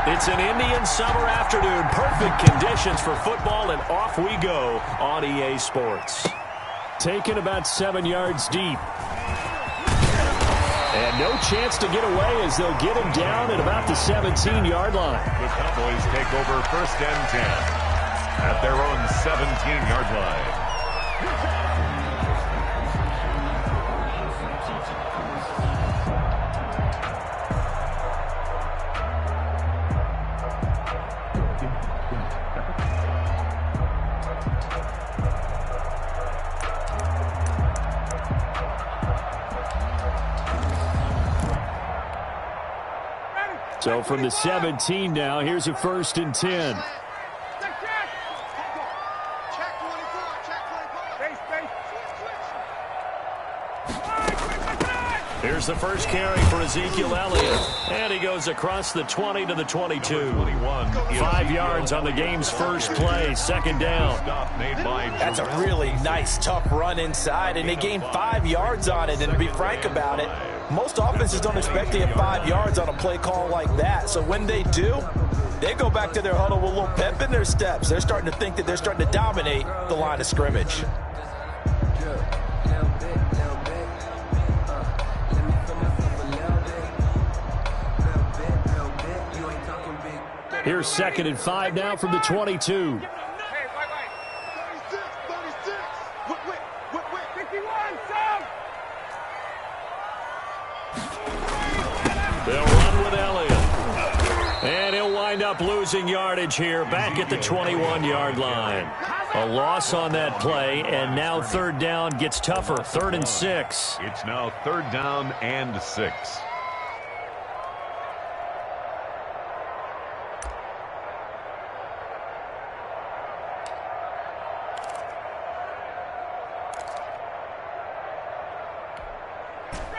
It's an Indian summer afternoon. Perfect conditions for football, and off we go on EA Sports. Taken about 7 yards deep. And no chance to get away as they'll get him down at about the 17-yard line. The Cowboys take over 1st and 10 at their own 17-yard line. So from the 17 now, here's a 1st and 10. Here's the first carry for Ezekiel Elliott. And he goes across the 20 to the 22. 5 yards on the game's first play, 2nd down. That's a really nice, tough run inside, and they gained 5 yards on it. And to be frank about it, most offenses don't expect to get 5 yards on a play call like that. So when they do, they go back to their huddle with a little pep in their steps. They're starting to think that they're starting to dominate the line of scrimmage. Here's 2nd and 5 now from the 22. They'll run with Elliott. And he'll wind up losing yardage here back at the 21-yard line. A loss on that play, and now 3rd down gets tougher. 3rd and 6. It's now 3rd down and 6.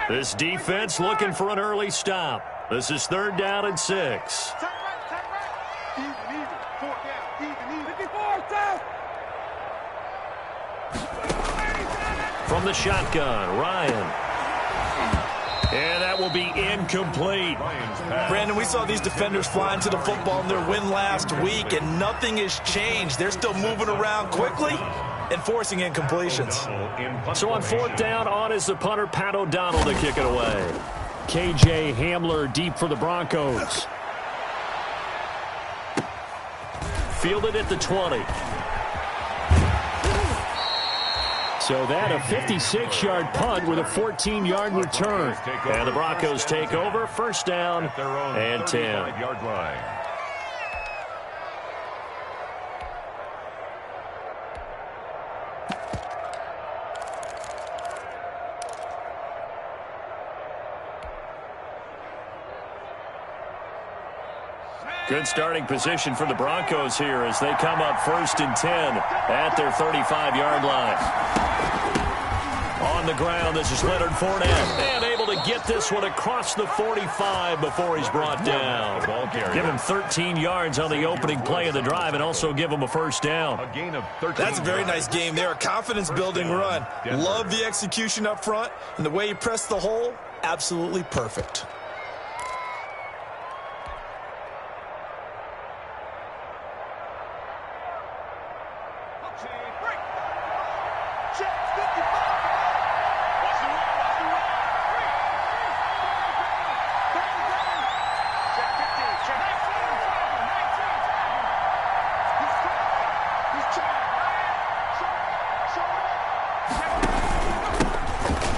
This defense looking for an early stop. This is 3rd down and 6. From the shotgun, Ryan. And that will be incomplete. Brandon, we saw these defenders flying to the football in their win last week, and nothing has changed. They're still moving around quickly and forcing incompletions. So on 4th down, on is the punter, Pat O'Donnell, to kick it away. K.J. Hamler deep for the Broncos. Fielded at the 20. So that a 56-yard punt with a 14-yard return. And the Broncos take over, 1st down and 10. Good starting position for the Broncos here as they come up 1st and 10 at their 35-yard line. On the ground, this is Leonard Fournette. And able to get this one across the 45 before he's brought down. Give him 13 yards on the opening play of the drive and also give him a 1st down. A gain of 13. That's a very nice game there. A confidence-building run. Love the execution up front, and the way he pressed the hole, absolutely perfect.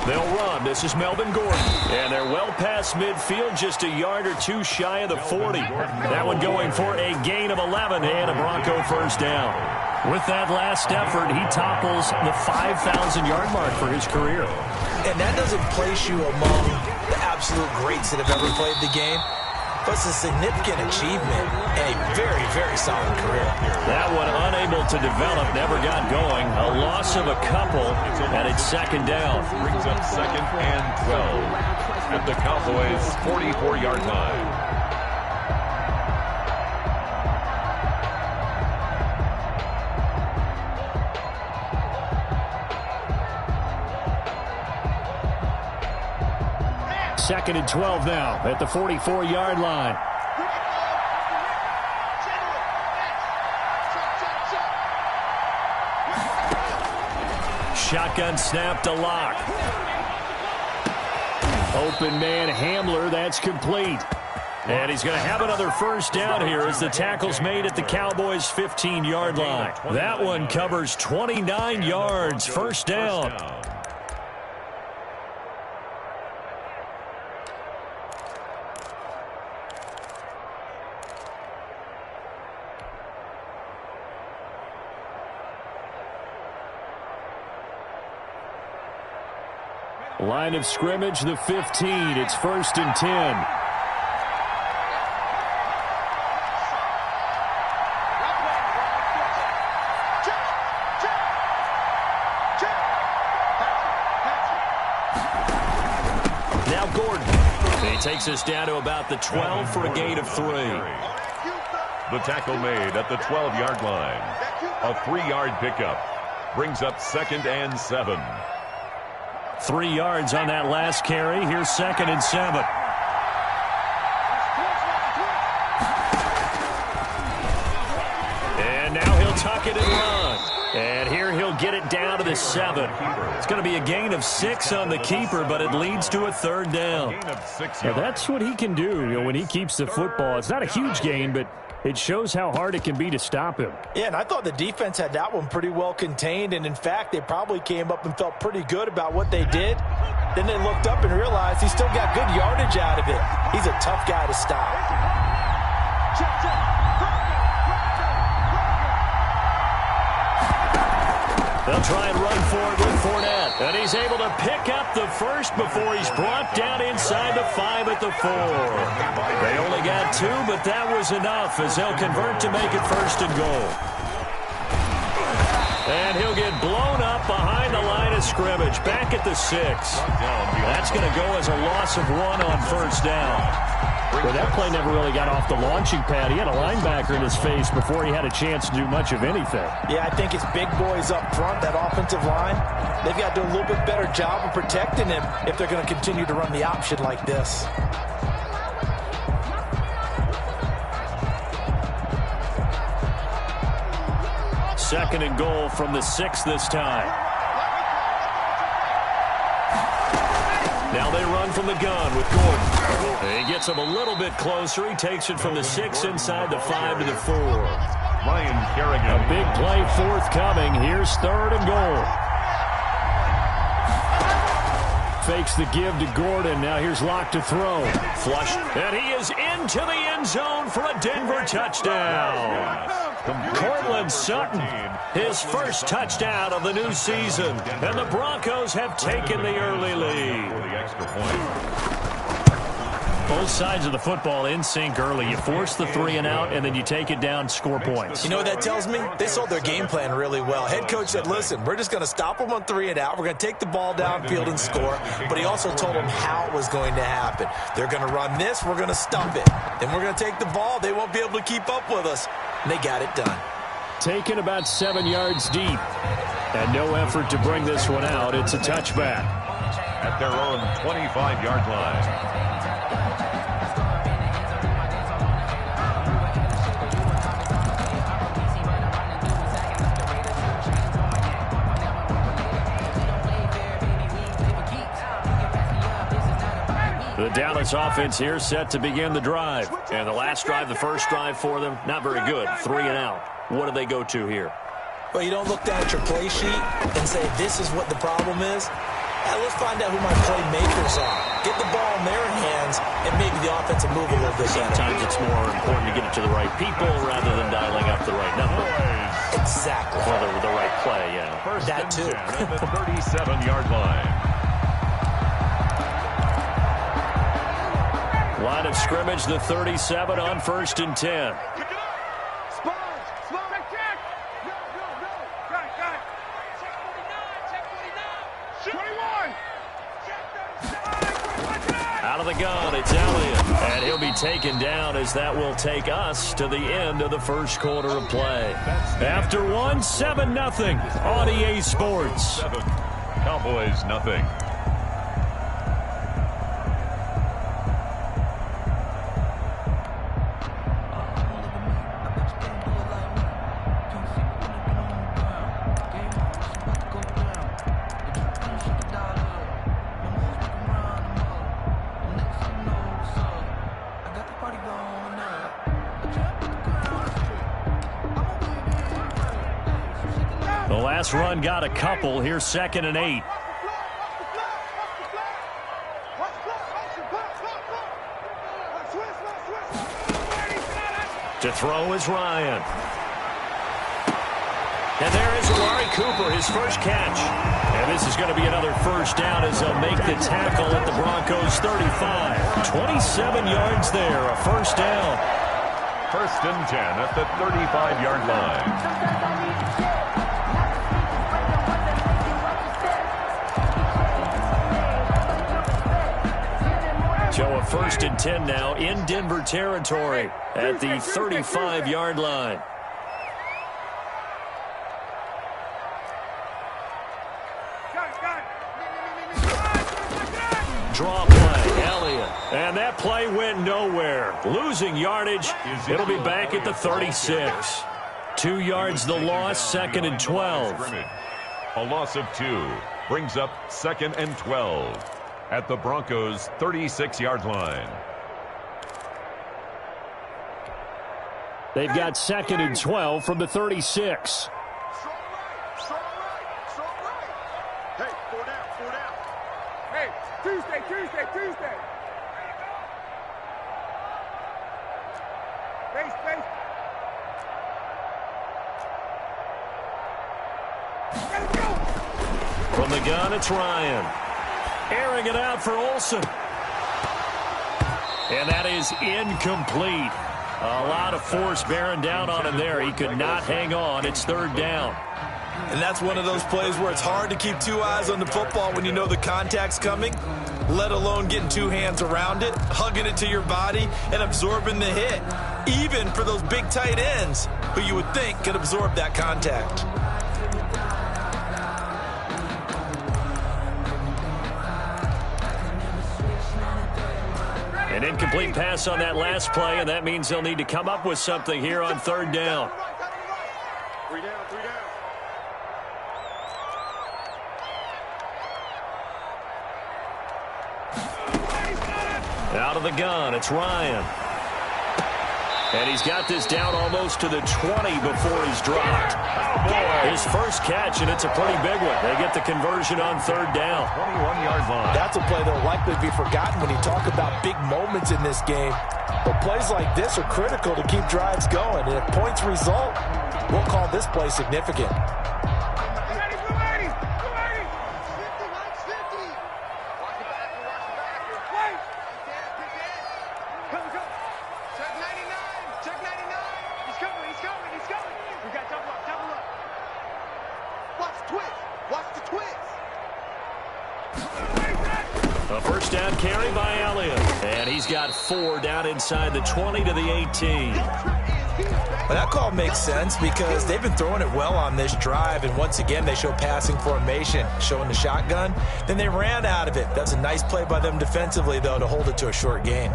They'll run. This is Melvin Gordon. And they're well past midfield, just a yard or two shy of the 40. That one going for a gain of 11 and a Bronco 1st down. With that last effort, he topples the 5,000-yard mark for his career. And that doesn't place you among the absolute greats that have ever played the game. But it's a significant achievement and a very, very solid career. That one unable to develop, never got going. A loss of a couple, and it's 2nd down. Brings up 2nd and 12 at the Cowboys' 44-yard line. Second and 12 now at the 44-yard line. shotgun snap to Locke. Open man Hamler, that's complete. And he's going to have another first down here as the tackle's made at the Cowboys' 15-yard line. That one covers 29 yards, first down. Line of scrimmage, the 15. It's 1st and 10. Now Gordon. He takes us down to about the 12 for a gain of 3. The tackle made at the 12-yard line. A 3-yard pickup. Brings up 2nd and 7. 3 yards on that last carry. Here's 2nd and 7. And now he'll tuck it and run. And here he'll get it down to the 7. It's going to be a gain of 6 on the keeper, but it leads to a 3rd down. Now that's what he can do, when he keeps the football. It's not a huge gain, but it shows how hard it can be to stop him. Yeah, and I thought the defense had that one pretty well contained, and in fact, they probably came up and felt pretty good about what they did. Then they looked up and realized he still got good yardage out of it. He's a tough guy to stop. They'll try and run for it with Fournette. And he's able to pick up the first before he's brought down inside the 5 at the 4. They only got 2, but that was enough as they'll convert to make it 1st and goal. And he'll get blown up behind the line of scrimmage, back at the 6. That's going to go as a loss of 1 on 1st down. Well, that play never really got off the launching pad. He had a linebacker in his face before he had a chance to do much of anything. Yeah, I think it's big boys up front, that offensive line. They've got to do a little bit better job of protecting him if they're going to continue to run the option like this. Second and goal from the 6 this time. Now they run from the gun with Gordon. He gets him a little bit closer. He takes it from the 6 inside the 5 to the 4. Ryan Kerrigan. A big play forthcoming. Here's 3rd and goal. Fakes the give to Gordon. Now here's Locke to throw. Flush. And he is into the end zone for a Denver touchdown. Cortland Sutton, his first touchdown of the new season. And the Broncos have taken the early lead. Both sides of the football in sync early. You force the 3 and out, and then you take it down, score points. You know what that tells me? They sold their game plan really well. Head coach said, listen, we're just going to stop them on 3 and out. We're going to take the ball downfield and score. But he also told them how it was going to happen. They're going to run this. We're going to stump it. Then we're going to take the ball. They won't be able to keep up with us. And they got it done. Taken about 7 yards deep. And no effort to bring this one out. It's a touchback. At their own 25-yard line. The Dallas offense here set to begin the drive. And the last drive, the first drive for them, not very good. 3 and out. What do they go to here? Well, you don't look down at your play sheet and say, this is what the problem is. Let's find out who my playmakers are. Get the ball in their hands and maybe the offense will move a little bit better. Sometimes it's more important to get it to the right people rather than dialing up the right number. Exactly. Or the right play, yeah. That too. At the 37-yard line. Line of scrimmage, the 37 on 1st and 10. Out of the gun, it's Elliott. And he'll be taken down as that will take us to the end of the first quarter of play. After one, 7-0 on EA Sports. Cowboys, nothing. The last run got a couple. Here's 2nd and 8. To throw is Ryan. And there is Amari Cooper, his first catch. And this is going to be another first down as they'll make the tackle at the Broncos' 35. 27 yards there, a first down. 1st and 10 at the 35-yard line. So a 1st and 10 now in Denver territory at the 35-yard line. Draw play, Elliott. And that play went nowhere. Losing yardage. It'll be back at the 36. 2 yards the loss, 2nd and 12. A loss of 2 brings up 2nd and 12 at the Broncos' 36-yard line. They've got 2nd and 12 from the 36. Hey, 4 down, 4 down. Hey, Tuesday. Base. Gotta go. From the gun, it's Ryan. Airing it out for Olsen. And that is incomplete. A lot of force bearing down on him there. He could not hang on. It's 3rd down. And that's one of those plays where it's hard to keep 2 eyes on the football when you know the contact's coming, let alone getting 2 hands around it, hugging it to your body, and absorbing the hit, even for those big tight ends who you would think could absorb that contact. An incomplete pass on that last play, and that means they'll need to come up with something here on 3rd down. 3 down. Out of the gun, it's Ryan. And he's got this down almost to the 20 before he's dropped. His first catch, and it's a pretty big one. They get the conversion on 3rd down. 21-yard line. That's a play that'll likely be forgotten when you talk about big moments in this game. But plays like this are critical to keep drives going. And if points result, we'll call this play significant. A first down carry by Elliott. And he's got 4 down inside the 20 to the 18. Well, that call makes sense because they've been throwing it well on this drive, and once again they show passing formation, showing the shotgun. Then they ran out of it. That's a nice play by them defensively, though, to hold it to a short gain.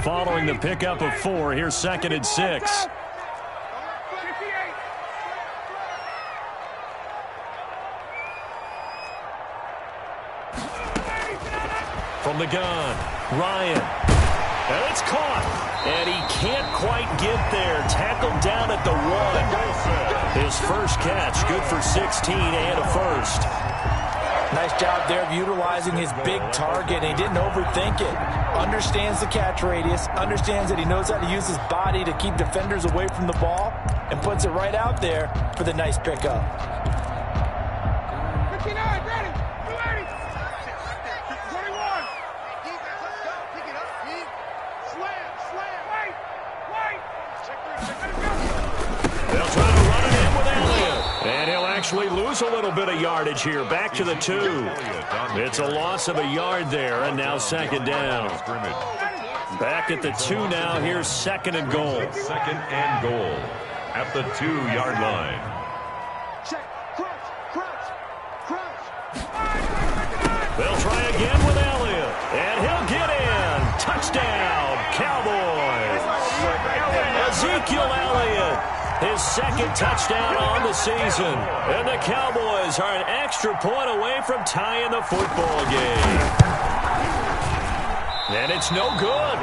Following the pickup of 4, here's 2nd and 6. From the gun, Ryan. And it's caught. And he can't quite get there. Tackled down at the 1. His first catch, good for 16 and a first. Nice job there of utilizing his big target. He didn't overthink it. Understands the catch radius, understands that he knows how to use his body to keep defenders away from the ball, and puts it right out there for the nice pickup. 59, ready, 280, 21. Let's go, pick it up, Pete. Slam, wait. They'll try to run it in with Elliott. And he'll actually lose a little bit of yardage here. Back to the 2. It's a loss of a yard there, and now 2nd down. Back at the 2 now. Here's 2nd and goal. 2nd and goal. at the 2-yard line. Check. Crunch. They'll try again with Elliott, and he'll get in. Touchdown, Cowboys. Ezekiel Elliott, his second touchdown on the season. And the Cowboys are an extra point away from tying the football game. And it's no good.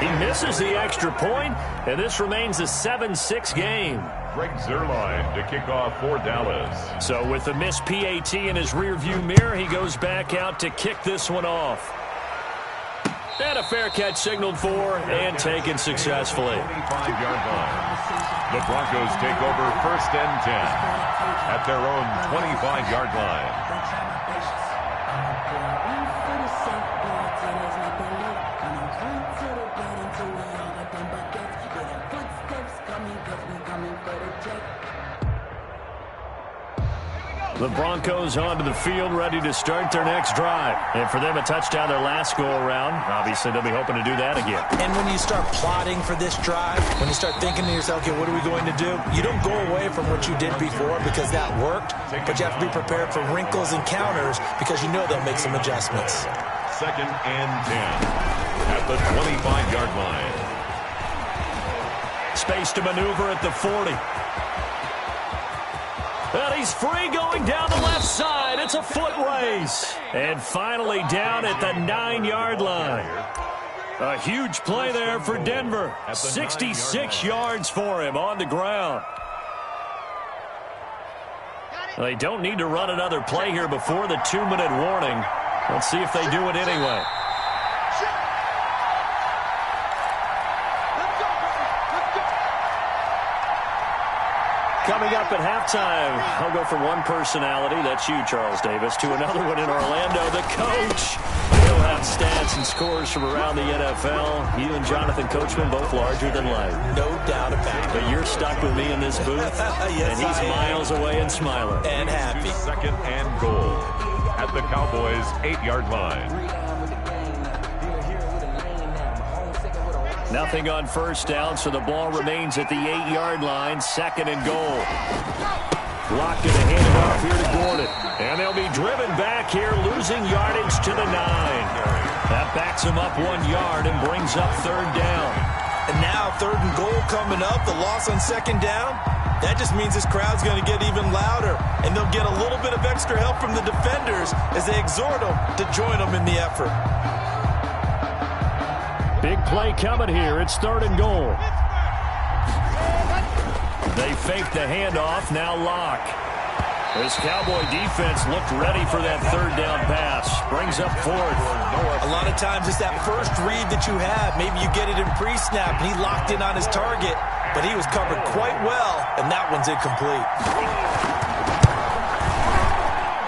He misses the extra point, and this remains a 7-6 game. Greg Zuerlein to kick off for Dallas. So with the missed PAT in his rearview mirror, he goes back out to kick this one off. And a fair catch signaled for and taken successfully. 25-yard line. The Broncos take over 1st and 10 at their own 25-yard line. The Broncos onto the field, ready to start their next drive. And for them, a touchdown their last go-around. Obviously, they'll be hoping to do that again. And when you start plotting for this drive, when you start thinking to yourself, okay, what are we going to do? You don't go away from what you did before because that worked, but you have to be prepared for wrinkles and counters because you know they'll make some adjustments. 2nd and 10 at the 25-yard line. Space to maneuver at the 40. And he's free going down the left side. It's a foot race. And finally down at the 9-yard line. A huge play there for Denver. 66 yards for him on the ground. They don't need to run another play here before the 2-minute warning. Let's see if they do it anyway. Coming up at halftime, I'll go from one personality, that's you, Charles Davis, to another one in Orlando, the coach. He'll have stats and scores from around the NFL. You and Jonathan Coachman, both larger than life. No doubt about it. But you're stuck with me in this booth, yes, and he's miles away and smiling. And happy. 2nd and goal at the Cowboys' 8-yard line. Nothing on first down, so the ball remains at the 8-yard line. 2nd and goal. Lock going to hand it off here to Gordon. And they'll be driven back here, losing yardage to the 9. That backs him up 1 yard and brings up 3rd down. And now 3rd and goal coming up. The loss on 2nd down. That just means this crowd's going to get even louder. And they'll get a little bit of extra help from the defenders as they exhort them to join them in the effort. Big play coming here. It's 3rd and goal. They fake the handoff. Now Locke. This Cowboy defense looked ready for that 3rd down pass. Brings up 4th. A lot of times it's that first read that you have. Maybe you get it in pre-snap, and he locked in on his target, but he was covered quite well, and that one's incomplete.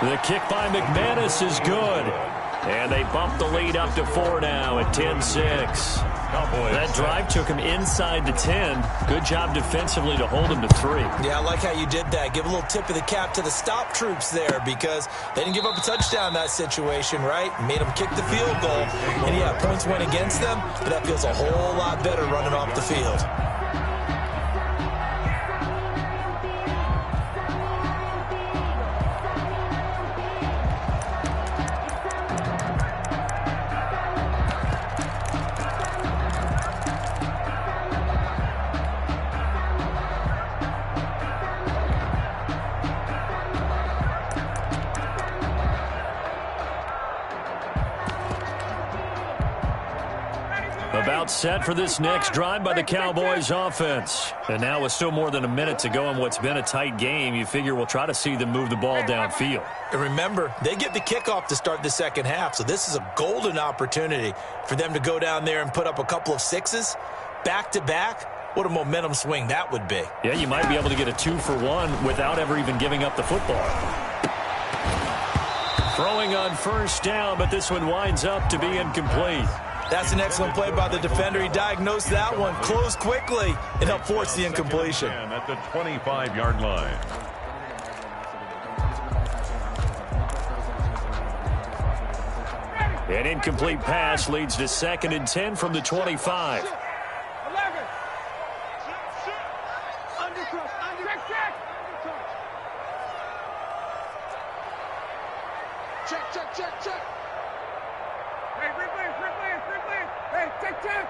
The kick by McManus is good. And they bump the lead up to 4 now at 10-6. That drive took him inside the 10. Good job defensively to hold him to 3. Yeah, I like how you did that. Give a little tip of the cap to the stop troops there because they didn't give up a touchdown in that situation, right? Made them kick the field goal. And, yeah, points went against them, but that feels a whole lot better running off the field. About set for this next drive by the Cowboys offense. And now with still more than a minute to go in what's been a tight game, you figure we'll try to see them move the ball downfield. And remember, they get the kickoff to start the 2nd half, so this is a golden opportunity for them to go down there and put up a couple of 6s back-to-back. What a momentum swing that would be. Yeah, you might be able to get a 2-for-1 without ever even giving up the football. Throwing on first down, but this one winds up to be incomplete. That's an excellent play by the defender. He diagnosed that one, closed quickly, and helped force the incompletion. At the 25-yard line. An incomplete pass leads to 2nd and 10 from the 25. Check. Hey, replay. Hey, check.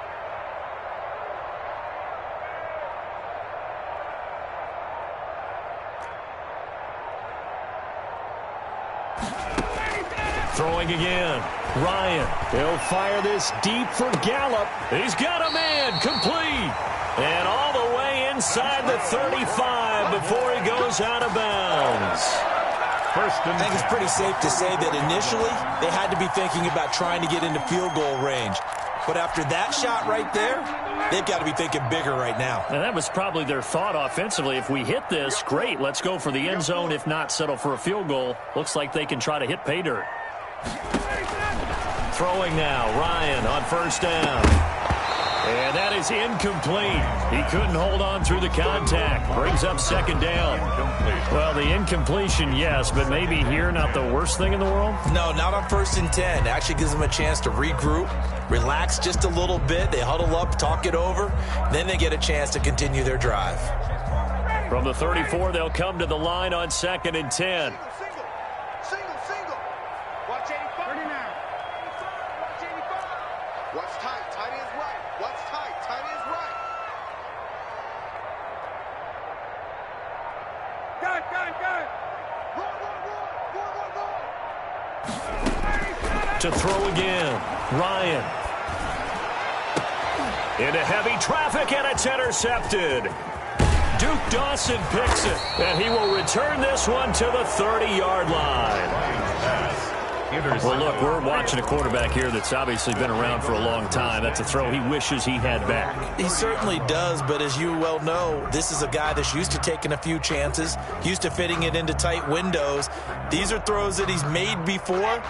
Throwing again. Ryan. He'll fire this deep for Gallup. He's got a man. Complete. And all the way inside the 35 before he goes out of bounds. I think it's pretty safe to say that initially they had to be thinking about trying to get into field goal range. But after that shot right there, they've got to be thinking bigger right now. And that was probably their thought offensively. If we hit this, great, let's go for the end zone. If not, settle for a field goal. Looks like they can try to hit pay dirt. Throwing now, Ryan on first down. And that is incomplete. He couldn't hold on through the contact. Brings up second down. Well, the incompletion, yes, but maybe here not the worst thing in the world? No, not on 1st and 10. Actually gives them a chance to regroup, relax just a little bit. They huddle up, talk it over. Then they get a chance to continue their drive. From the 34, they'll come to the line on 2nd and 10. Single. Watch 85. 39. Watch 85. What's tight? Tight is right. What's tight? Tight is right. Got. Run. To throw again. Ryan. Into heavy traffic, and it's intercepted. Duke Dawson picks it, and he will return this one to the 30-yard line. Well, look, we're watching a quarterback here that's obviously been around for a long time. That's a throw he wishes he had back. He certainly does, but as you well know, this is a guy that's used to taking a few chances, used to fitting it into tight windows. These are throws that he's made before.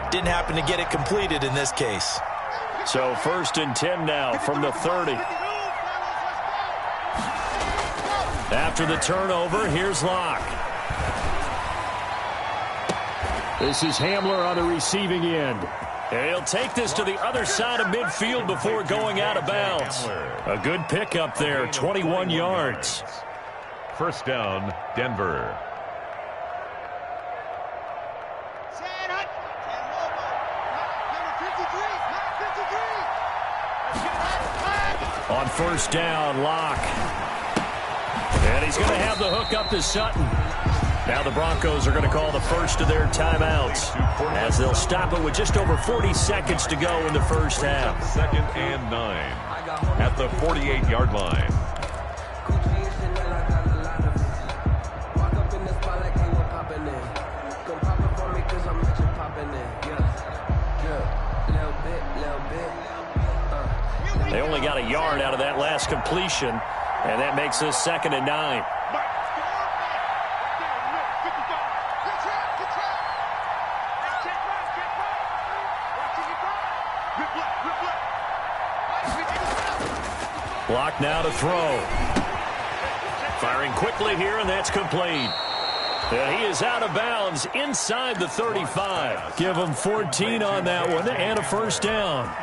Didn't happen to get it completed in this case. So 1st and 10 now from the 30. After the turnover, here's Locke. This is Hamler on the receiving end. And he'll take this to the other side of midfield before going out of bounds. A good pickup there, 21 yards. First down, Denver. On first down, Locke. And he's going to have the hook up to Sutton. Now the Broncos are going to call the first of their timeouts as they'll stop it with just over 40 seconds to go in the first half. 2nd and 9 at the 48-yard line. They only got a yard out of that last completion, and that makes this 2nd and 9. Block now to throw. Firing quickly here, and that's complete. And he is out of bounds inside the 35. Give him 14 on that one and a first down.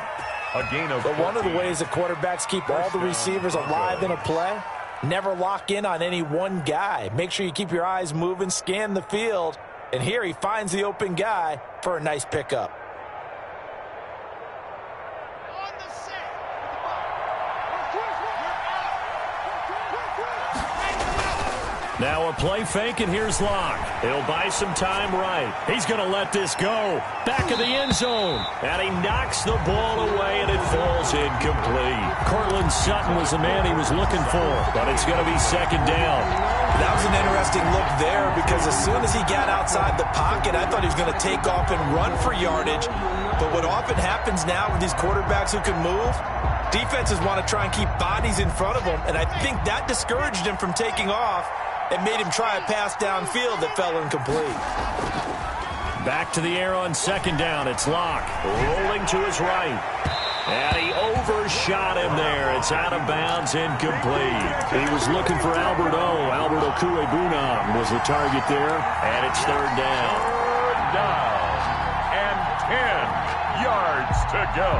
A gain of But one of the ways that quarterbacks keep all the receivers alive in a play, never lock in on any one guy. Make sure you keep your eyes moving, scan the field. And here he finds the open guy for a nice pickup. Now a play fake, and here's Locke. He'll buy some time right. He's going to let this go. Back of the end zone. And he knocks the ball away, and it falls incomplete. Cortland Sutton was the man he was looking for, but it's going to be 2nd down. That was an interesting look there because as soon as he got outside the pocket, I thought he was going to take off and run for yardage. But what often happens now with these quarterbacks who can move, defenses want to try and keep bodies in front of them, and I think that discouraged him from taking off. It made him try a pass downfield that fell incomplete. Back to the air on 2nd down. It's Locke rolling to his right. And he overshot him there. It's out of bounds, incomplete. He was looking for Albert O. Albert Okuebunam was the target there. And it's 3rd down. 3rd down and 10 yards to go.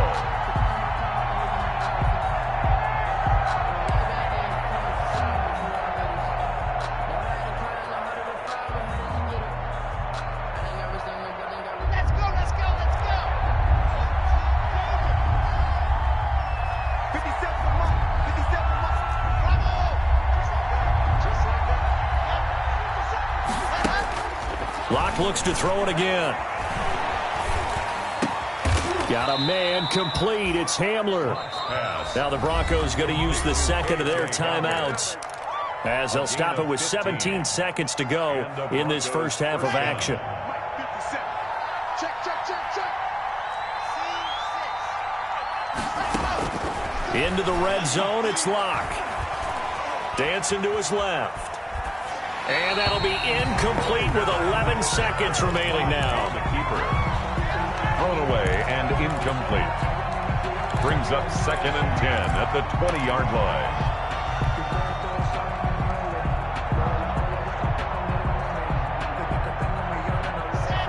Locke looks to throw it again. Got a man complete. It's Hamler. Now the Broncos going to use the second of their timeouts, as they'll stop it with 17 seconds to go in this first half of action. Into the red zone, it's Locke. Dancing to his left. And that'll be incomplete with 11 seconds remaining now. The keeper. Thrown away and incomplete. Brings up 2nd and 10 at the 20-yard line.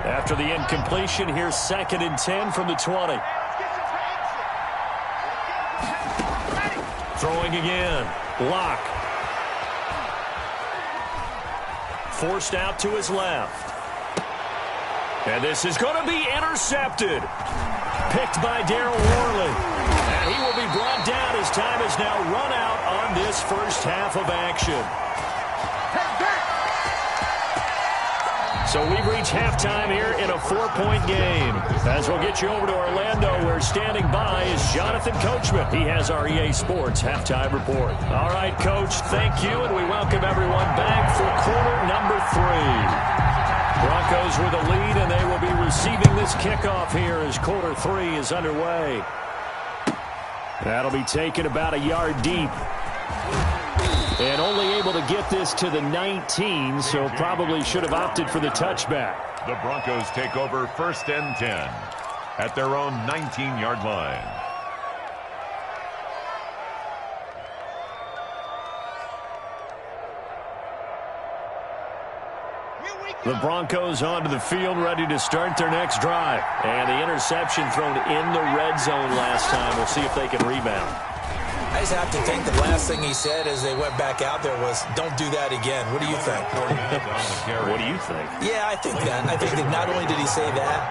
After the incompletion, here's 2nd and 10 from the 20. Throwing again. Locke. Forced out to his left. And this is going to be intercepted. Picked by Darryl Worley. And he will be brought down as time is now run out on this first half of action. So we've reached halftime here in a 4-point game. As we'll get you over to Orlando, where standing by is Jonathan Coachman. He has our EA Sports halftime report. All right, Coach, thank you, and we welcome everyone back for quarter number 3. Broncos with a lead, and they will be receiving this kickoff here as quarter 3 is underway. That'll be taken about a yard deep. And only able to get this to the 19, so probably should have opted for the touchback. The Broncos take over 1st and 10 at their own 19-yard line. The Broncos onto the field, ready to start their next drive. And the interception thrown in the red zone last time. We'll see if they can rebound. I just have to think the last thing he said as they went back out there was, don't do that again. What do you think? What do you think? Yeah, I think that. I think that not only did he say that,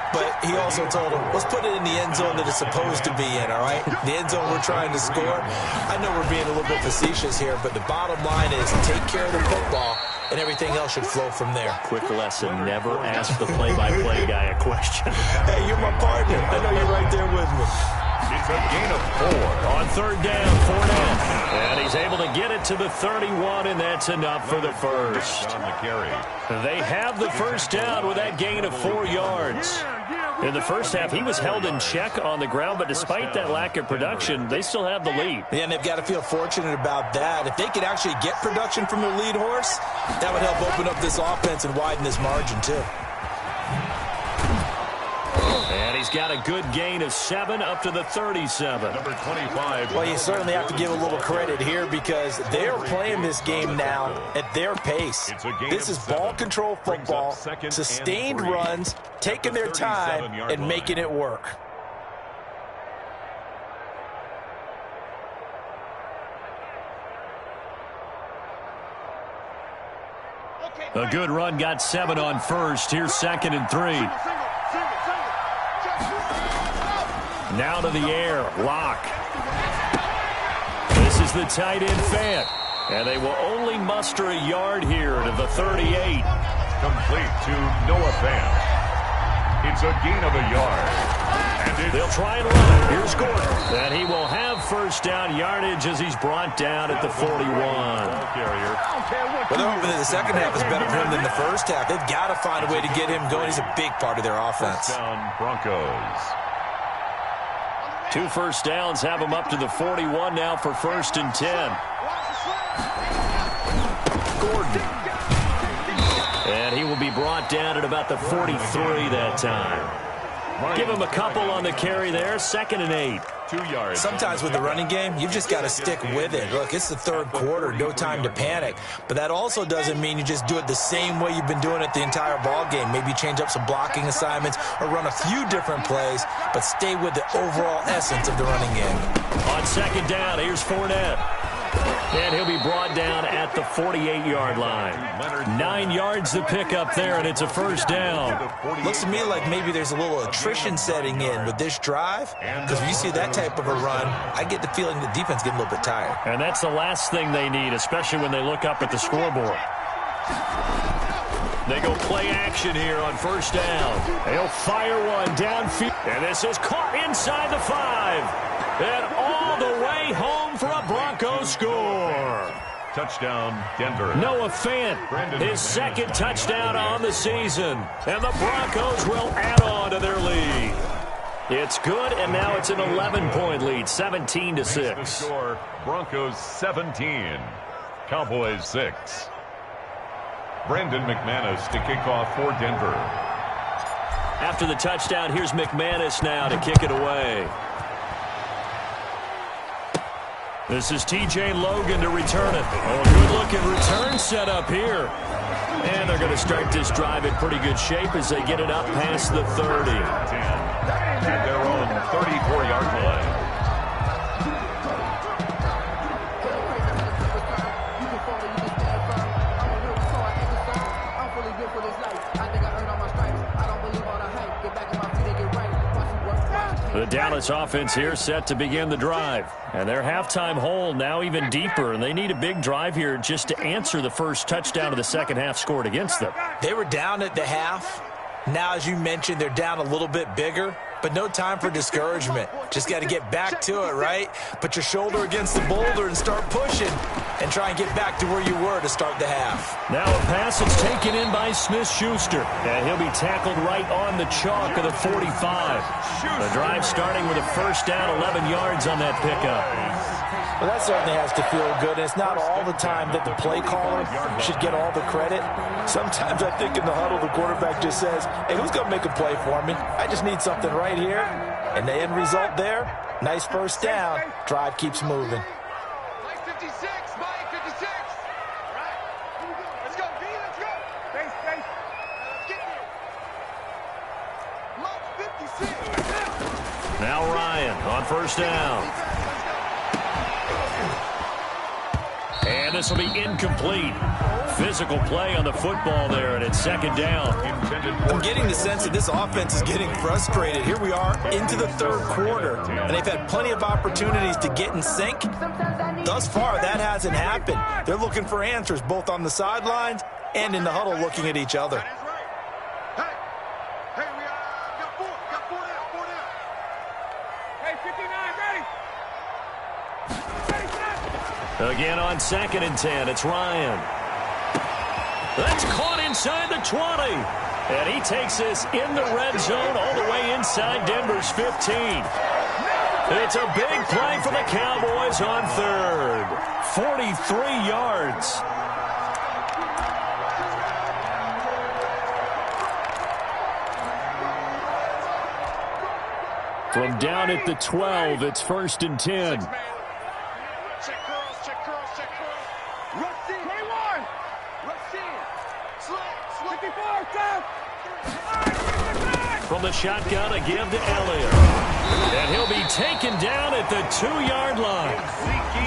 but he also told him, let's put it in the end zone that it's supposed to be in, all right? The end zone we're trying to score. I know we're being a little bit facetious here, but the bottom line is take care of the football, and everything else should flow from there. Quick lesson, never ask the play-by-play guy a question. Hey, you're my partner. I know you're right there with me. It's a gain of 4. On 3rd down, Fournette. And he's able to get it to the 31, and that's enough for the first. On the carry. They have the first down with that gain of 4 yards. In the first half, he was held in check on the ground, but despite that lack of production, they still have the lead. Yeah, and they've got to feel fortunate about that. If they could actually get production from their lead horse, that would help open up this offense and widen this margin, too. And he's got a good gain of 7 up to the 37. Number 25. Well, you certainly have to give a little credit here because they're playing this game now at their pace. This is ball control football, sustained runs, taking their time, and making it work. A good run got 7 on first. Here's 2nd and 3. Now to the air, Locke. This is the tight end Fant. And they will only muster a yard here to the 38. Complete to Noah Fant. It's a gain of a yard. And they'll try and run it. Here's Gordon. And he will have first down yardage as he's brought down at the 41. Well, they're hoping that the second half is better for him than the first half. They've got to find a way to get him going. He's a big part of their offense. Down Broncos. 2 first downs have him up to the 41 now for 1st and 10. Gordon. And he will be brought down at about the 43 that time. Give him a couple on the carry there. 2nd and 8. 2 yards. Sometimes with the running game, you've just got to stick with it. Look, it's the 3rd quarter, no time to panic. But that also doesn't mean you just do it the same way you've been doing it the entire ball game. Maybe change up some blocking assignments or run a few different plays, but stay with the overall essence of the running game. On 2nd down, here's Fournette. And he'll be brought down at the 48-yard line. 9 yards to pick up there, and it's a first down. Looks to me like maybe there's a little attrition setting in with this drive, because when you see that type of a run, I get the feeling the defense getting a little bit tired. And that's the last thing they need, especially when they look up at the scoreboard. They go play action here on first down. They'll fire one downfield. And this is caught inside the 5. And all the way home for a Broncos score. Touchdown, Denver. Noah Fant, his second touchdown on the season. And the Broncos will add on to their lead. It's good, and now it's an 11-point lead, 17-6. The score, Broncos 17, Cowboys 6. Brandon McManus to kick off for Denver. After the touchdown, here's McManus now to kick it away. This is T.J. Logan to return it. Oh, good-looking return set up here. And they're going to start this drive in pretty good shape as they get it up past the 30. At their own 34-yard line. The Dallas offense here set to begin the drive. And their halftime hole now even deeper, and they need a big drive here just to answer the first touchdown of the second half scored against them. They were down at the half. Now, as you mentioned, they're down a little bit bigger, but no time for discouragement. Just got to get back to it, right? Put your shoulder against the boulder and start pushing and try and get back to where you were to start the half. Now a pass is taken in by Smith-Schuster, and he'll be tackled right on the chalk of the 45. The drive starting with a first down, 11 yards on that pickup. Well, that certainly has to feel good. And it's not all the time that the play caller should get all the credit. Sometimes I think in the huddle, the quarterback just says, hey, who's going to make a play for me? I just need something right here. And the end result there, nice first down. Drive keeps moving. Mike 56, Mike 56. All right, let's go, B, let's go. Base. Let's get there. Mike 56. Now Ryan on first down. And this will be incomplete. Physical play on the football there, and it's second down. I'm getting the sense that this offense is getting frustrated. Here we are into the third quarter, and they've had plenty of opportunities to get in sync. Thus far, that hasn't happened. They're looking for answers both on the sidelines and in the huddle looking at each other. Hey, we got four down. Hey, 59, ready. Again on 2nd and 10, it's Ryan. That's caught inside the 20. And he takes this in the red zone all the way inside Denver's 15. It's a big play for the Cowboys on third. 43 yards. From down at the 12, it's 1st and 10. Check curls. Rush in. 21. Rush in. Slap. 54, down. From the shotgun, a give to Elliott. And he'll be taken down at the 2-yard line.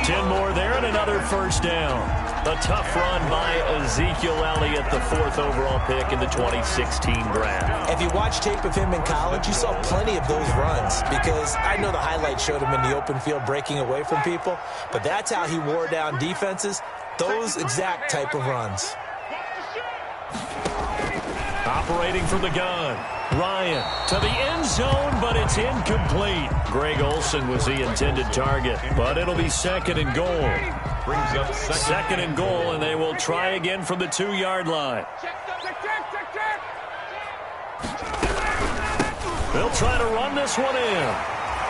10 more there and another first down. A tough run by Ezekiel Elliott, the 4th overall pick in the 2016 draft. If you watch tape of him in college, you saw plenty of those runs because I know the highlights showed him in the open field breaking away from people, but that's how he wore down defenses, those exact type of runs. Operating from the gun, Ryan to the end zone, but it's incomplete. Greg Olsen was the intended target, but it'll be 2nd and goal. Brings up second and goal, and they will try again from the 2-yard line. They'll try to run this one in,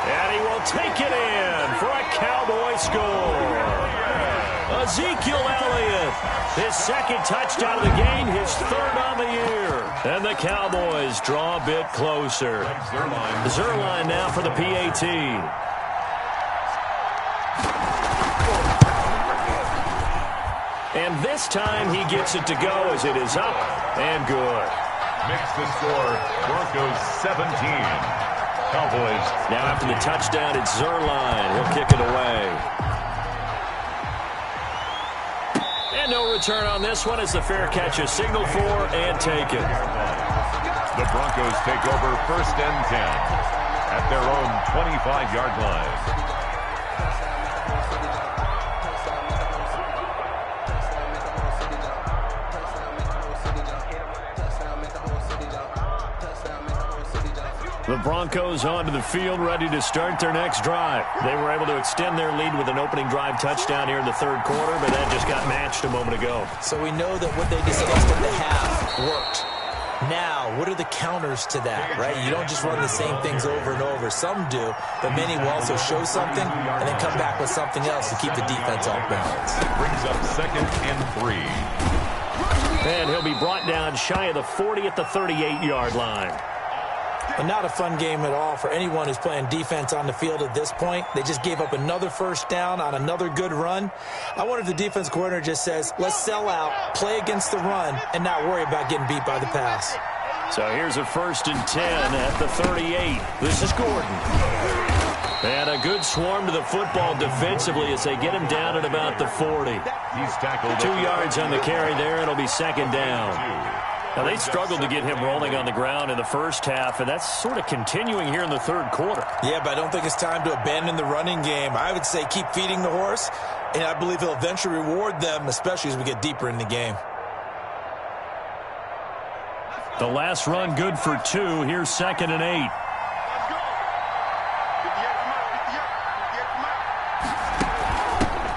and he will take it in for a Cowboy score. Ezekiel Elliott, his 2nd touchdown of the game, his 3rd on the year. And the Cowboys draw a bit closer. Zerline now for the PAT. And this time he gets it to go as it is up and good. Makes the score Broncos 17. Cowboys. Now after the touchdown, it's Zerline. He'll kick it away. And no return on this one as the fair catch is signaled for and taken. The Broncos take over 1st and 10 at their own 25-yard line. The Broncos onto the field, ready to start their next drive. They were able to extend their lead with an opening drive touchdown here in the third quarter, but that just got matched a moment ago. So we know that what they discussed at the half worked. Now, what are the counters to that, right? You don't just run the same things over and over. Some do, but many will also show something and then come back with something else to keep the defense off balance. Brings up 2nd and 3. And he'll be brought down shy of the 40 at the 38-yard line. But not a fun game at all for anyone who's playing defense on the field at this point. They just gave up another first down on another good run. I wonder if the defense coordinator just says, let's sell out, play against the run, and not worry about getting beat by the pass. So here's a 1st and 10 at the 38. This is Gordon. And a good swarm to the football defensively as they get him down at about the 40. He's tackled 2 yards on the carry there. It'll be 2nd down. Now, they struggled to get him rolling on the ground in the first half, and that's sort of continuing here in the third quarter. Yeah, but I don't think it's time to abandon the running game. I would say keep feeding the horse, and I believe he'll eventually reward them, especially as we get deeper in the game. The last run good for 2. Here's 2nd and 8.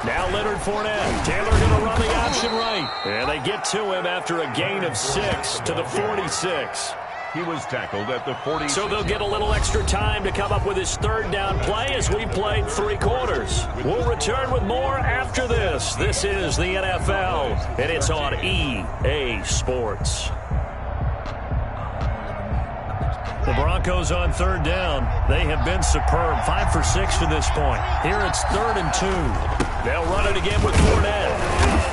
Now Leonard Fournette. Taylor going to run the option right. And they get to him after a gain of 6 to the 46. He was tackled at the 40. So they'll get a little extra time to come up with his 3rd down play as we played 3 quarters. We'll return with more after this. This is the NFL, and it's on EA Sports. The Broncos on 3rd down. They have been superb. 5 for 6 to this point. Here it's 3rd and 2. They'll run it again with Fournette.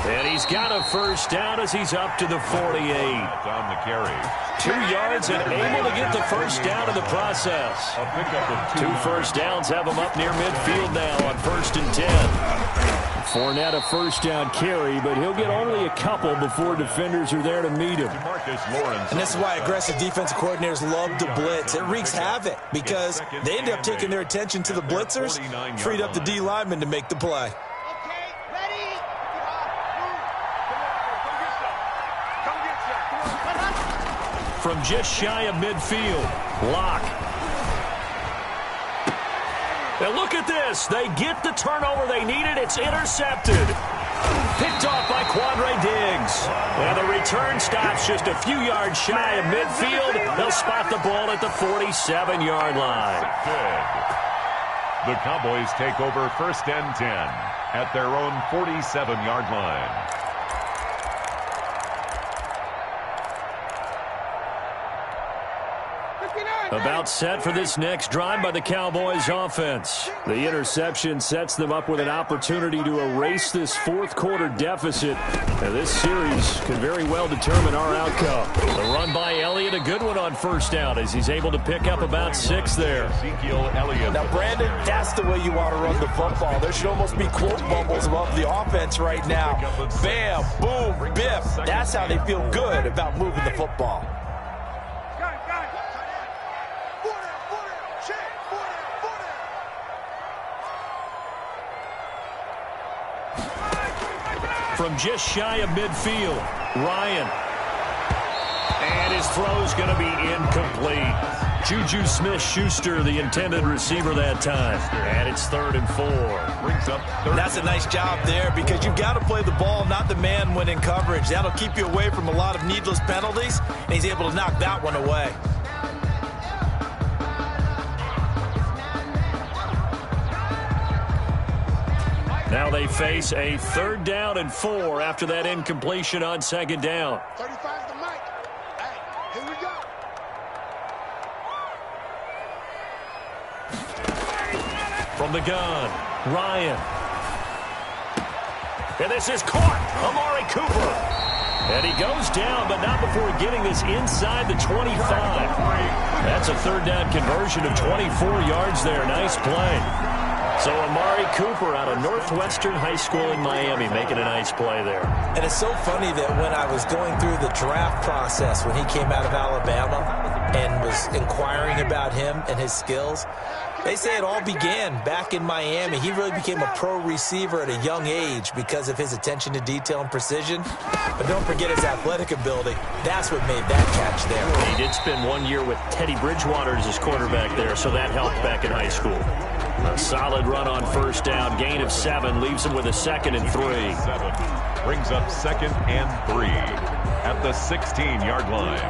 And he's got a first down as he's up to the 48. On the carry. 2 yards and able to get the first down in the process. A pickup of 2 first downs have him up near midfield now on 1st and 10. Fournette a first down carry, but he'll get only a couple before defenders are there to meet him. And this is why aggressive defensive coordinators love to blitz. It wreaks havoc because they end up taking their attention to the blitzers, freed up the D lineman to make the play. From just shy of midfield, Locke. And look at this. They get the turnover they needed. It's intercepted. Picked off by Quandre Diggs. And the return stops just a few yards shy of midfield. They'll spot the ball at the 47-yard line. Good. The Cowboys take over 1st and 10 at their own 47-yard line. About set for this next drive by the Cowboys offense. The interception sets them up with an opportunity to erase this 4th quarter deficit. And this series could very well determine our outcome. The run by Elliott, a good one on 1st down as he's able to pick up about 6 there. Ezekiel Elliott. Now, Brandon, that's the way you want to run the football. There should almost be quote bubbles above the offense right now. Bam, boom, biff. That's how they feel good about moving the football. From just shy of midfield, Ryan. And his throw's going to be incomplete. Juju Smith-Schuster, the intended receiver that time. And it's 3rd and 4. Brings up 3rd. That's a nice job there because you've got to play the ball, not the man when in coverage. That'll keep you away from a lot of needless penalties, and he's able to knock that one away. Now they face a 3rd down and 4 after that incompletion on 2nd down. 35's the mic. Hey, here we go. From the gun, Ryan. And this is caught. Amari Cooper. And he goes down, but not before getting this inside the 25. That's a 3rd down conversion of 24 yards there. Nice play. So Amari Cooper out of Northwestern High School in Miami making a nice play there. And it's so funny that when I was going through the draft process when he came out of Alabama and was inquiring about him and his skills, they say it all began back in Miami. He really became a pro receiver at a young age because of his attention to detail and precision. But don't forget his athletic ability. That's what made that catch there. He did spend 1 year with Teddy Bridgewater as his quarterback there, so that helped back in high school. A solid run on first down, gain of 7, leaves him with a 2nd and 3. Brings up 2nd and 3 at the 16-yard line.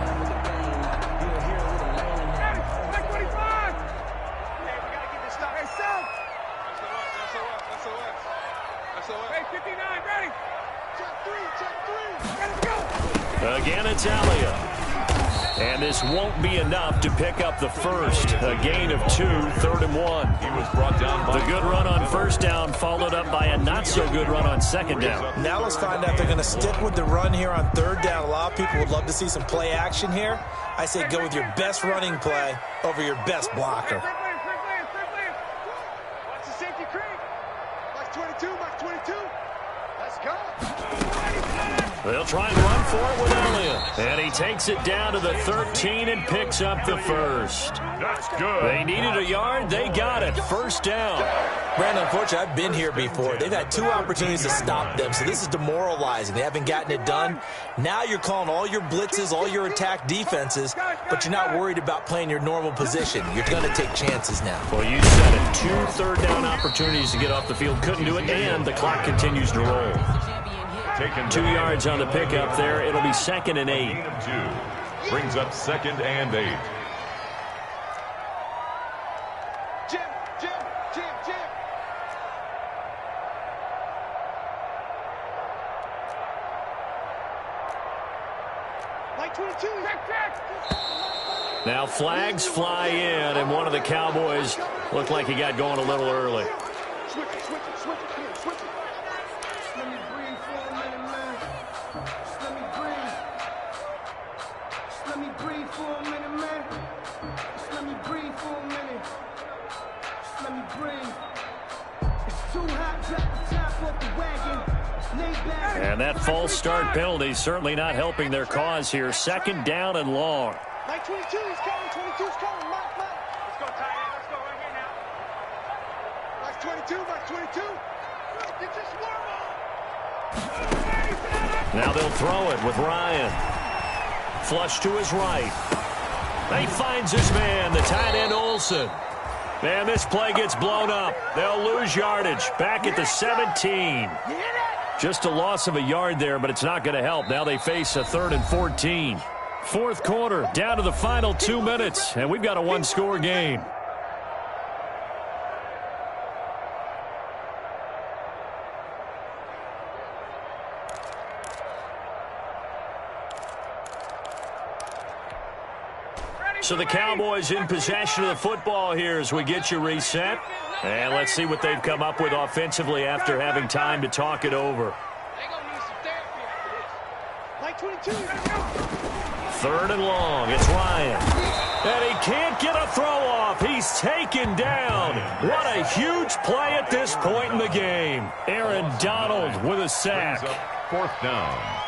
Again, it's Alia. And this won't be enough to pick up the first. A gain of 2, 3rd and 1. He was brought down by the good run on first down, followed up by a not-so-good run on 2nd down. Now let's find out if they're going to stick with the run here on 3rd down. A lot of people would love to see some play action here. I say go with your best running play over your best blocker. Watch the safety creep. Max 22, Max 22. Let's go. They'll try and run for it with Elliott. And he takes it down to the 13 and picks up the first. That's good. They needed a yard. They got it. First down. Brandon, unfortunately, I've been here before. They've had 2 opportunities to stop them, so this is demoralizing. They haven't gotten it done. Now you're calling all your blitzes, all your attack defenses, but you're not worried about playing your normal position. You're going to take chances now. Well, you said it. 2 third down opportunities to get off the field. Couldn't do it, and the clock continues to roll. 2 yards on the pickup there. It'll be 2nd and 8. 2 brings up 2nd and 8. Jim. Like 22. Now flags fly in, and one of the Cowboys looked like he got going a little early. Switch it. Let me breathe for a minute, man. Just let me breathe. Just let me breathe for a minute, man. Just let me breathe for a minute. Just let me breathe. It's too hot, drop the top off the wagon. Lay back. And that false start penalty certainly not helping their cause here. 2nd down and long. Like 22, he's coming. 22's coming. Mike. Let's go, tight end. Let's go right here now. Like 22, Mike 22. Get your swarm on. Now they'll throw it with Ryan. Flush to his right. He finds his man, the tight end Olsen. And this play gets blown up. They'll lose yardage. Back at the 17. Just a loss of a yard there, but it's not going to help. Now they face a 3rd and 14. 4th quarter, down to the final 2 minutes, and we've got a 1-score game. So the Cowboys in possession of the football here as we get you reset. And let's see what they've come up with offensively after having time to talk it over. They're going to need some therapy after this. Like 22. 3rd and long. It's Ryan. And he can't get a throw off. He's taken down. What a huge play at this point in the game. Aaron Donald with a sack. 4th down.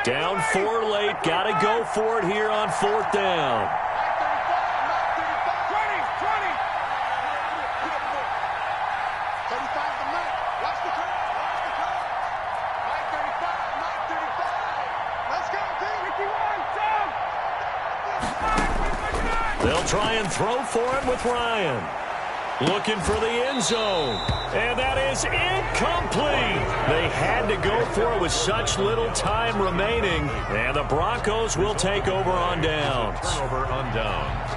Down 4 late. Got to go for it here on 4th down. 35 the mark. Watch the clock. Mike 35. Let's go, Pete. They'll try and throw for it with Ryan. Looking for the end zone. And that is incomplete. They had to go for it with such little time remaining. And the Broncos will take over on downs. Turnover on downs.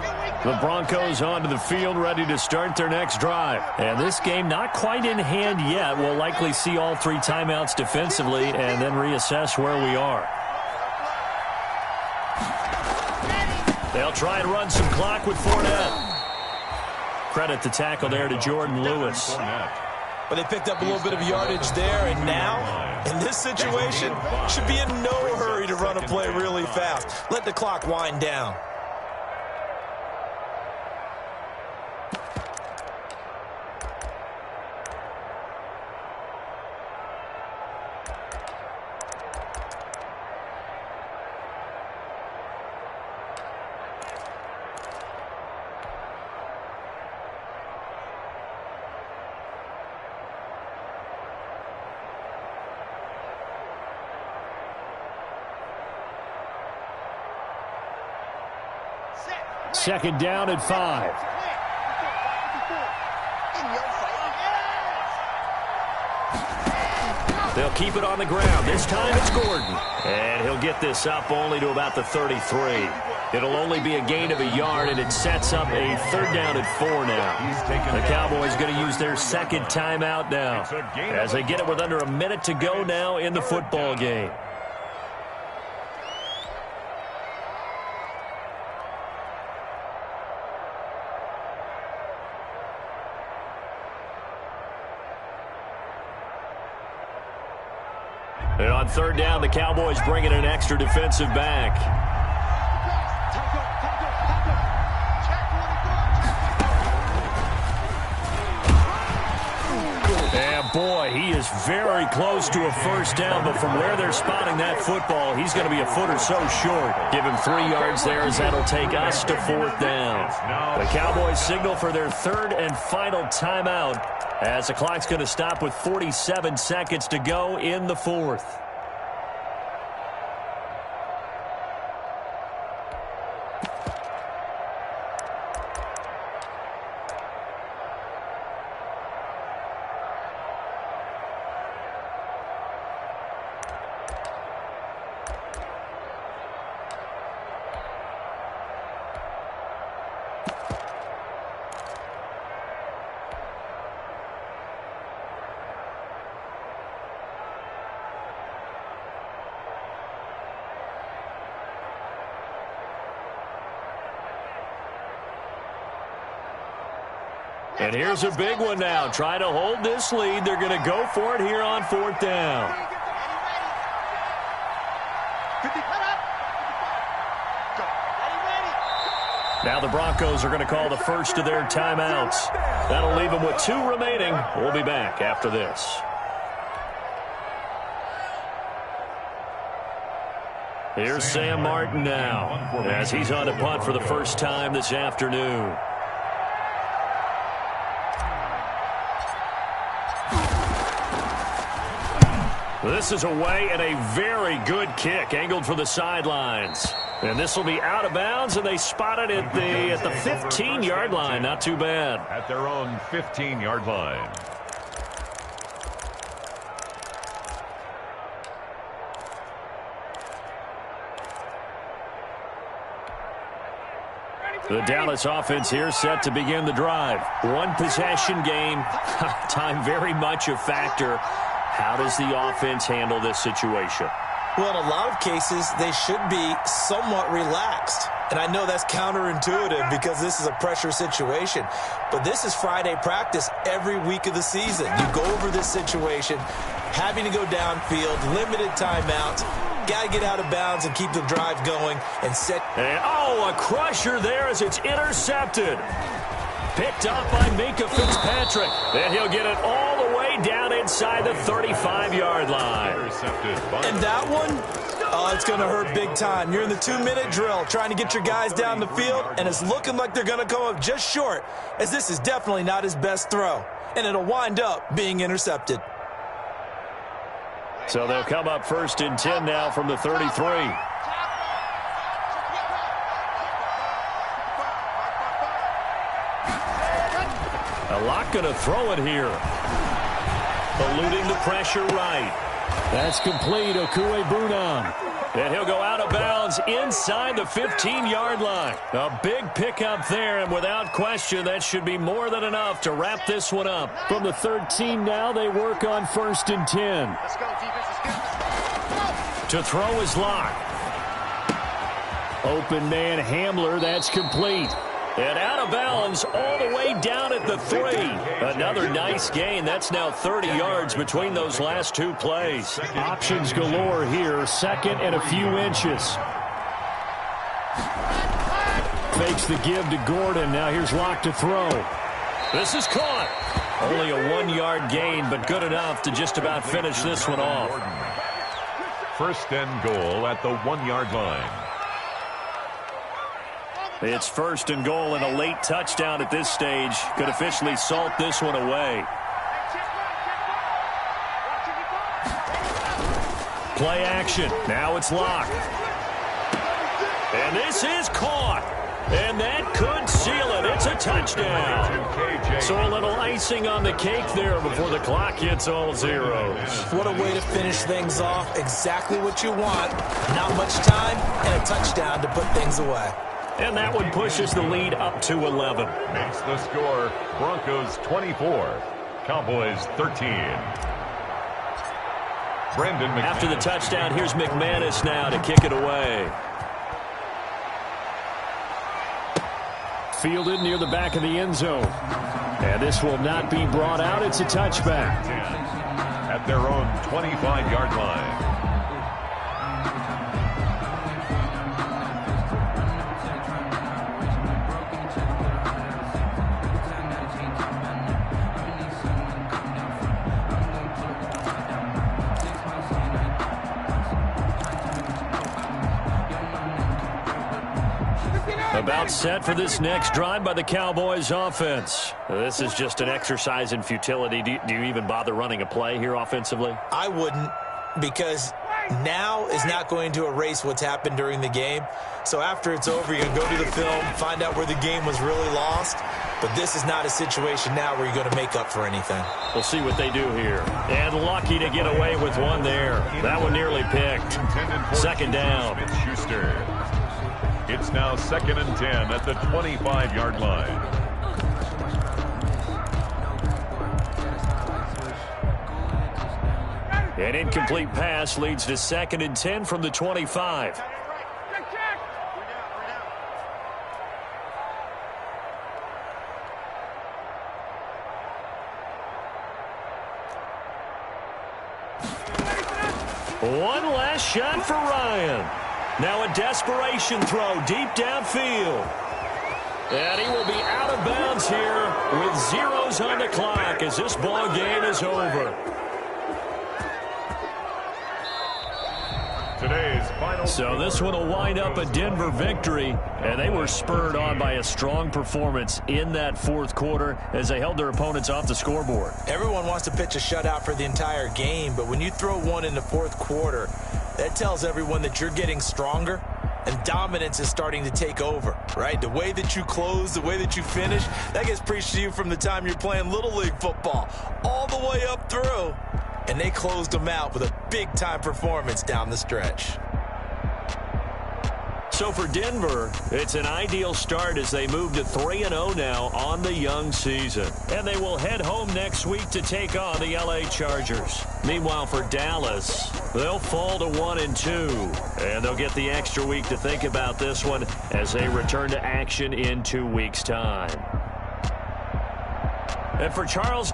Here we The Broncos onto the field, ready to start their next drive. And this game not quite in hand yet. We'll likely see all 3 timeouts defensively and then reassess where we are. They'll try and run some clock with Fournette. Credit the tackle there to Jordan Lewis. But they picked up a little bit of yardage there, and now, in this situation, should be in no hurry to run a play really fast. Let the clock wind down. Second down at 5. They'll keep it on the ground. This time it's Gordon. And he'll get this up only to about the 33. It'll only be a gain of a yard, and it sets up a third down at 4 now. The Cowboys going to use their second timeout now as they get it with under a minute to go now in the football game. And on third down, the Cowboys bring in an extra defensive back. And boy, he is very close to a first down, but from where they're spotting that football, he's going to be a foot or so short. Give him 3 yards there as that'll take us to 4th down. The Cowboys signal for their third and final timeout, as the clock's going to stop with 47 seconds to go in the 4th. And here's a big one now. Trying to hold this lead. They're going to go for it here on 4th down. Now the Broncos are going to call the first of their timeouts. That'll leave them with 2 remaining. We'll be back after this. Here's Sam Martin now as he's on a punt for the first time this afternoon. This is away and a very good kick angled for the sidelines. And this will be out of bounds, and they spot it at the 15-yard line. Not too bad. At their own 15-yard line. The Dallas offense here set to begin the drive. 1 possession game. Time very much a factor. How does the offense handle this situation? Well, in a lot of cases, they should be somewhat relaxed. And I know that's counterintuitive because this is a pressure situation. But this is Friday practice every week of the season. You go over this situation, having to go downfield, limited timeouts, got to get out of bounds and keep the drive going and set. And, a crusher there as it's intercepted. Picked up by Minka Fitzpatrick. And he'll get it all the way down inside the 35-yard line. And that one, it's going to hurt big time. You're in the 2-minute drill trying to get your guys down the field, and it's looking like they're going to come up just short, as this is definitely not his best throw. And it'll wind up being intercepted. So they'll come up 1st and 10 now from the 33. A lot going to throw it here. Eluding the pressure right. That's complete. Okuegbunam. And he'll go out of bounds inside the 15-yard line. A big pickup there, and without question, that should be more than enough to wrap this one up. From the 13 now, they work on 1st and 10. Let's go, defense. Let's go. To throw is Locke. Open man Hamler, that's complete. And out of bounds all the way down at the 3. Another nice gain. That's now 30 yards between those last two plays. Options galore here. 2nd and a few inches. Fakes the give to Gordon. Now here's Locke to throw. This is caught. Only a 1-yard gain, but good enough to just about finish this one off. 1st and goal at the 1-yard line. It's 1st and goal, and a late touchdown at this stage could officially salt this one away. Play action. Now it's Locke. And this is caught. And that could seal it. It's a touchdown. So a little icing on the cake there before the clock hits all zeros. What a way to finish things off. Exactly what you want. Not much time and a touchdown to put things away. And that one pushes the lead up to 11. Makes the score Broncos 24, Cowboys 13. Brandon McManus. After the touchdown, here's McManus now to kick it away. Fielded near the back of the end zone. And this will not be brought out. It's a touchback. At their own 25-yard line. About set for this next drive by the Cowboys offense. This is just an exercise in futility. Do you even bother running a play here offensively? I wouldn't, because now is not going to erase what's happened during the game. So after it's over, you're going to go to the film, find out where the game was really lost. But this is not a situation now where you're going to make up for anything. We'll see what they do here. And lucky to get away with one there. That one nearly picked. 2nd down. It's now 2nd and 10 at the 25-yard line. An incomplete pass leads to 2nd and 10 from the 25. One last shot for Ryan. Now a desperation throw deep downfield. And he will be out of bounds here with zeros on the clock as this ball game is over. Today's final. So this one will wind up a Denver victory, and they were spurred on by a strong performance in that 4th quarter as they held their opponents off the scoreboard. Everyone wants to pitch a shutout for the entire game, but when you throw one in the 4th quarter, that tells everyone that you're getting stronger and dominance is starting to take over, right? The way that you close, the way that you finish, that gets preached to you from the time you're playing Little League football all the way up through. And they closed them out with a big-time performance down the stretch. So for Denver, it's an ideal start as they move to 3-0 now on the young season. And they will head home next week to take on the LA Chargers. Meanwhile, for Dallas, they'll fall to 1-2. And they'll get the extra week to think about this one as they return to action in 2 weeks' time. And for Charles